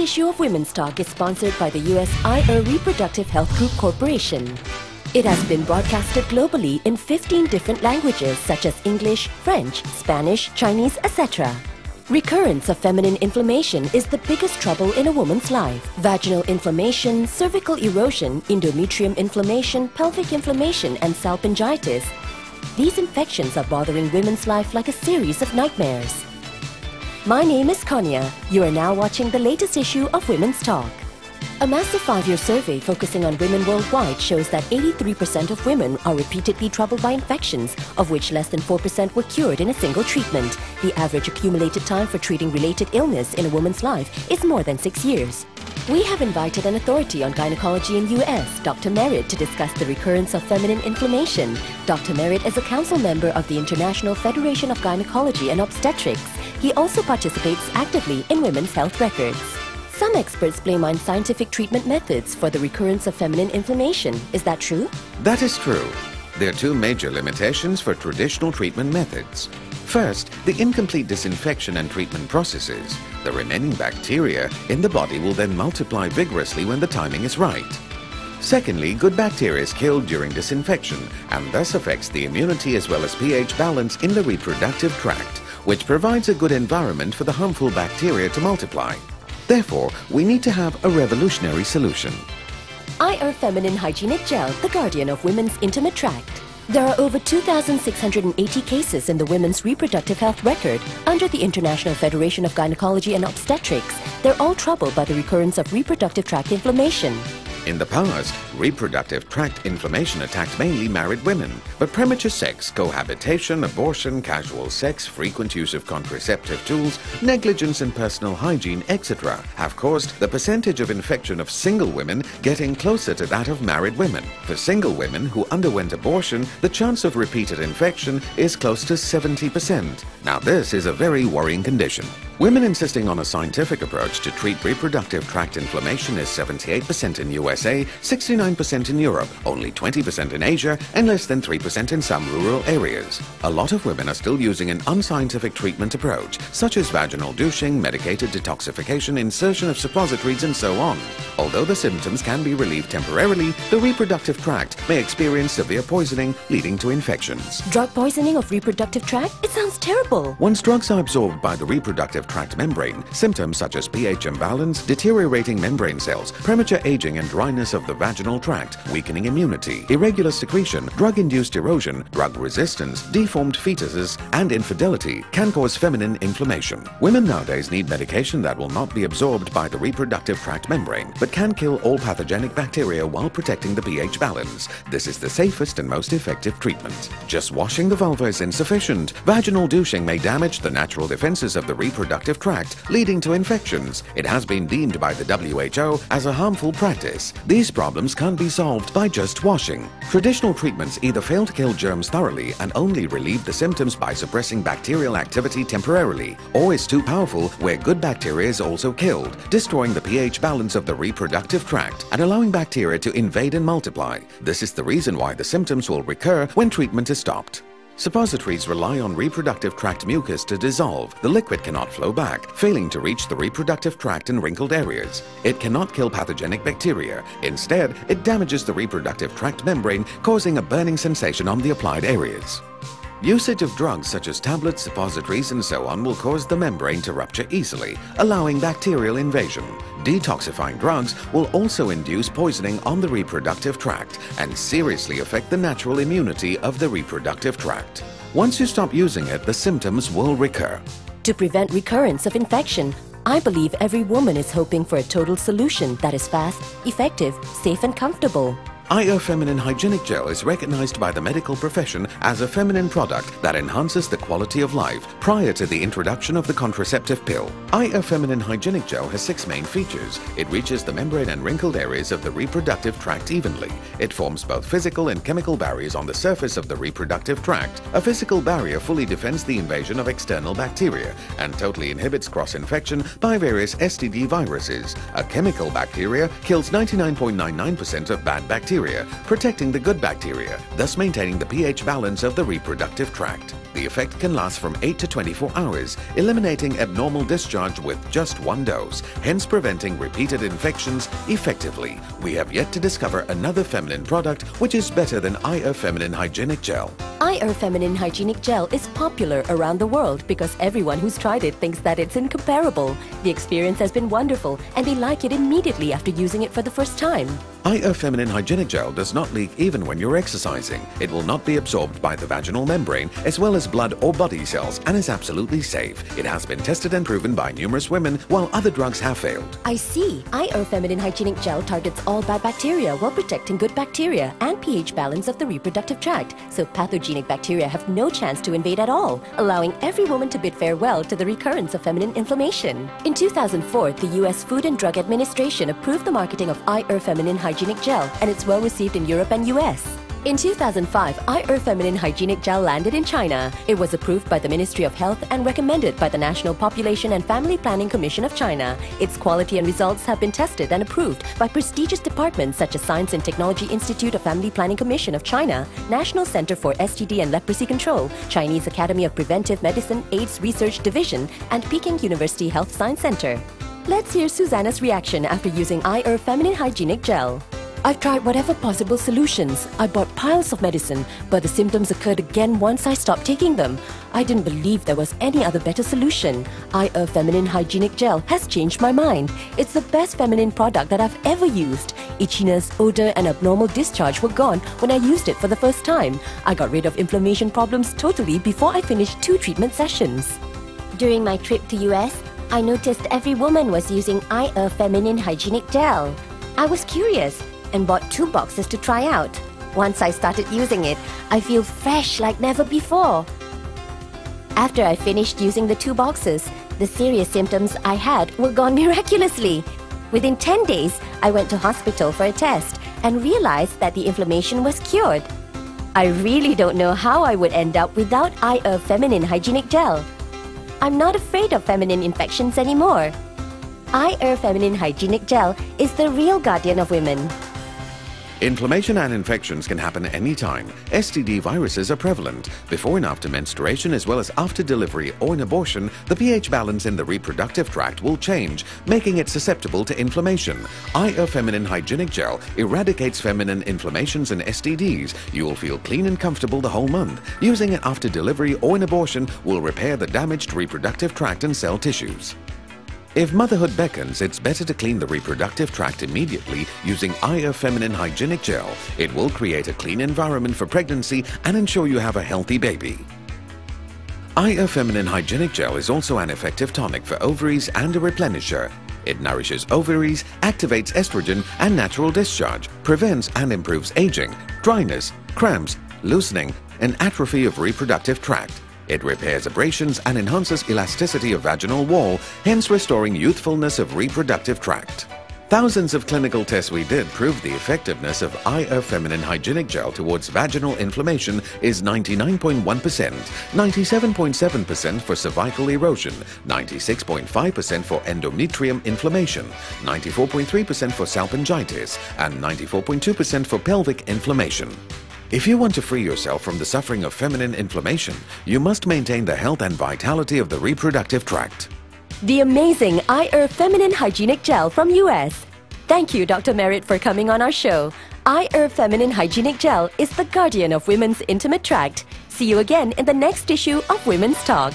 issue of Women's Talk is sponsored by the US IR Reproductive Health Group Corporation. It has been broadcasted globally in 15 different languages such as English, French, Spanish, Chinese, etc. Recurrence of feminine inflammation is the biggest trouble in a woman's life. Vaginal inflammation, cervical erosion, endometrium inflammation, pelvic inflammation, and salpingitis. These infections are bothering women's life like a series of nightmares. My name is Konya. You are now watching the latest issue of Women's Talk. A massive 5-year survey focusing on women worldwide shows that 83% of women are repeatedly troubled by infections, of which less than 4% were cured in a single treatment. The average accumulated time for treating related illness in a woman's life is more than 6 years. We have invited an authority on gynecology in US, Dr. Merritt, to discuss the recurrence of feminine inflammation. Dr. Merritt is a council member of the International Federation of Gynecology and Obstetrics. He also participates actively in women's health records. Some experts blame unscientific treatment methods for the recurrence of feminine inflammation. Is that true? That is true. There are two major limitations for traditional treatment methods. First, the incomplete disinfection and treatment processes. The remaining bacteria in the body will then multiply vigorously when the timing is right. Secondly, good bacteria is killed during disinfection and thus affects the immunity as well as pH balance in the reproductive tract, which provides a good environment for the harmful bacteria to multiply. Therefore, we need to have a revolutionary solution. IR Feminine Hygienic Gel, the guardian of women's intimate tract. There are over 2,680 cases in the women's reproductive health record. Under the International Federation of Gynecology and Obstetrics, they're all troubled by the recurrence of reproductive tract inflammation. In the past, reproductive tract inflammation attacked mainly married women, but premature sex, cohabitation, abortion, casual sex, frequent use of contraceptive tools, negligence in personal hygiene, etc. have caused the percentage of infection of single women getting closer to that of married women. For single women who underwent abortion, the chance of repeated infection is close to 70%. Now this is a very worrying condition. Women insisting on a scientific approach to treat reproductive tract inflammation is 78% in USA, 69% in Europe, only 20% in Asia, and less than 3% in some rural areas. A lot of women are still using an unscientific treatment approach, such as vaginal douching, medicated detoxification, insertion of suppositories, and so on. Although the symptoms can be relieved temporarily, the reproductive tract may experience severe poisoning, leading to infections. Drug poisoning of reproductive tract? It sounds terrible. Once drugs are absorbed by the reproductive tract membrane, symptoms such as pH imbalance, deteriorating membrane cells, premature aging and dryness of the vaginal tract, weakening immunity, irregular secretion, drug-induced erosion, drug resistance, deformed fetuses, and infidelity can cause feminine inflammation. Women nowadays need medication that will not be absorbed by the reproductive tract membrane, but can kill all pathogenic bacteria while protecting the pH balance. This is the safest and most effective treatment. Just washing the vulva is insufficient. Vaginal douching may damage the natural defenses of the reproductive tract, leading to infections. It has been deemed by the WHO as a harmful practice. These problems can't be solved by just washing. Traditional treatments either fail to kill germs thoroughly and only relieve the symptoms by suppressing bacterial activity temporarily, or is too powerful where good bacteria is also killed, destroying the pH balance of the reproductive tract and allowing bacteria to invade and multiply. This is the reason why the symptoms will recur when treatment is stopped. Suppositories rely on reproductive tract mucus to dissolve. The liquid cannot flow back, failing to reach the reproductive tract in wrinkled areas. It cannot kill pathogenic bacteria. Instead, it damages the reproductive tract membrane, causing a burning sensation on the applied areas. Usage of drugs such as tablets, suppositories, and so on will cause the membrane to rupture easily, allowing bacterial invasion. Detoxifying drugs will also induce poisoning on the reproductive tract and seriously affect the natural immunity of the reproductive tract. Once you stop using it, the symptoms will recur. To prevent recurrence of infection, I believe every woman is hoping for a total solution that is fast, effective, safe, and comfortable. IR Feminine Hygienic Gel is recognized by the medical profession as a feminine product that enhances the quality of life prior to the introduction of the contraceptive pill. IR Feminine Hygienic Gel has 6 main features. It reaches the membrane and wrinkled areas of the reproductive tract evenly. It forms both physical and chemical barriers on the surface of the reproductive tract. A physical barrier fully defends the invasion of external bacteria and totally inhibits cross-infection by various STD viruses. A chemical bacteria kills 99.99% of bad bacteria bacteria, protecting the good bacteria, thus maintaining the pH balance of the reproductive tract. The effect can last from 8 to 24 hours, eliminating abnormal discharge with just one dose, hence preventing repeated infections effectively. We have yet to discover another feminine product which is better than IR Feminine Hygienic Gel. IR Feminine Hygienic Gel is popular around the world because everyone who's tried it thinks that it's incomparable. The experience has been wonderful and they like it immediately after using it for the first time. IR Feminine Hygienic Gel does not leak even when you're exercising. It will not be absorbed by the vaginal membrane as well as blood or body cells and is absolutely safe. It has been tested and proven by numerous women while other drugs have failed. I see. IR Feminine Hygienic Gel targets all bad bacteria while protecting good bacteria and pH balance of the reproductive tract, so pathogenic bacteria have no chance to invade at all, allowing every woman to bid farewell to the recurrence of feminine inflammation. In 2004, the US Food and Drug Administration approved the marketing of IR Feminine Hygienic Gel, and it's well received in Europe and US. In 2005, IR Feminine Hygienic Gel landed in China. It was approved by the Ministry of Health and recommended by the National Population and Family Planning Commission of China. Its quality and results have been tested and approved by prestigious departments such as Science and Technology Institute of Family Planning Commission of China, National Center for STD and Leprosy Control, Chinese Academy of Preventive Medicine AIDS Research Division, and Peking University Health Science Center. Let's hear Susanna's reaction after using IR Feminine Hygienic Gel. I've tried whatever possible solutions. I bought piles of medicine, but the symptoms occurred again once I stopped taking them. I didn't believe there was any other better solution. IR Feminine Hygienic Gel has changed my mind. It's the best feminine product that I've ever used. Itchiness, odor, and abnormal discharge were gone when I used it for the first time. I got rid of inflammation problems totally before I finished 2 treatment sessions. During my trip to US, I noticed every woman was using IR Feminine Hygienic Gel. I was curious and bought 2 boxes to try out. Once I started using it, I feel fresh like never before. After I finished using the 2 boxes, the serious symptoms I had were gone miraculously. Within 10 days, I went to hospital for a test and realized that the inflammation was cured. I really don't know how I would end up without IR Feminine Hygienic Gel. I'm not afraid of feminine infections anymore. IR Feminine Hygienic Gel is the real guardian of women. Inflammation and infections can happen anytime. STD viruses are prevalent. Before and after menstruation as well as after delivery or an abortion, the pH balance in the reproductive tract will change, making it susceptible to inflammation. IR Feminine Hygienic Gel eradicates feminine inflammations and STDs. You will feel clean and comfortable the whole month. Using it after delivery or an abortion will repair the damaged reproductive tract and cell tissues. If motherhood beckons, it's better to clean the reproductive tract immediately using IR Feminine Hygienic Gel. It will create a clean environment for pregnancy and ensure you have a healthy baby. IR Feminine Hygienic Gel is also an effective tonic for ovaries and a replenisher. It nourishes ovaries, activates estrogen and natural discharge, prevents and improves aging, dryness, cramps, loosening, and atrophy of reproductive tract. It repairs abrasions and enhances elasticity of vaginal wall, hence restoring youthfulness of reproductive tract. Thousands of clinical tests we did proved the effectiveness of IR Feminine Hygienic Gel towards vaginal inflammation is 99.1%, 97.7% for cervical erosion, 96.5% for endometrium inflammation, 94.3% for salpingitis, and 94.2% for pelvic inflammation. If you want to free yourself from the suffering of feminine inflammation, you must maintain the health and vitality of the reproductive tract. The amazing IR Feminine Hygienic Gel from US. Thank you, Dr. Merritt, for coming on our show. IR Feminine Hygienic Gel is the guardian of women's intimate tract. See you again in the next issue of Women's Talk.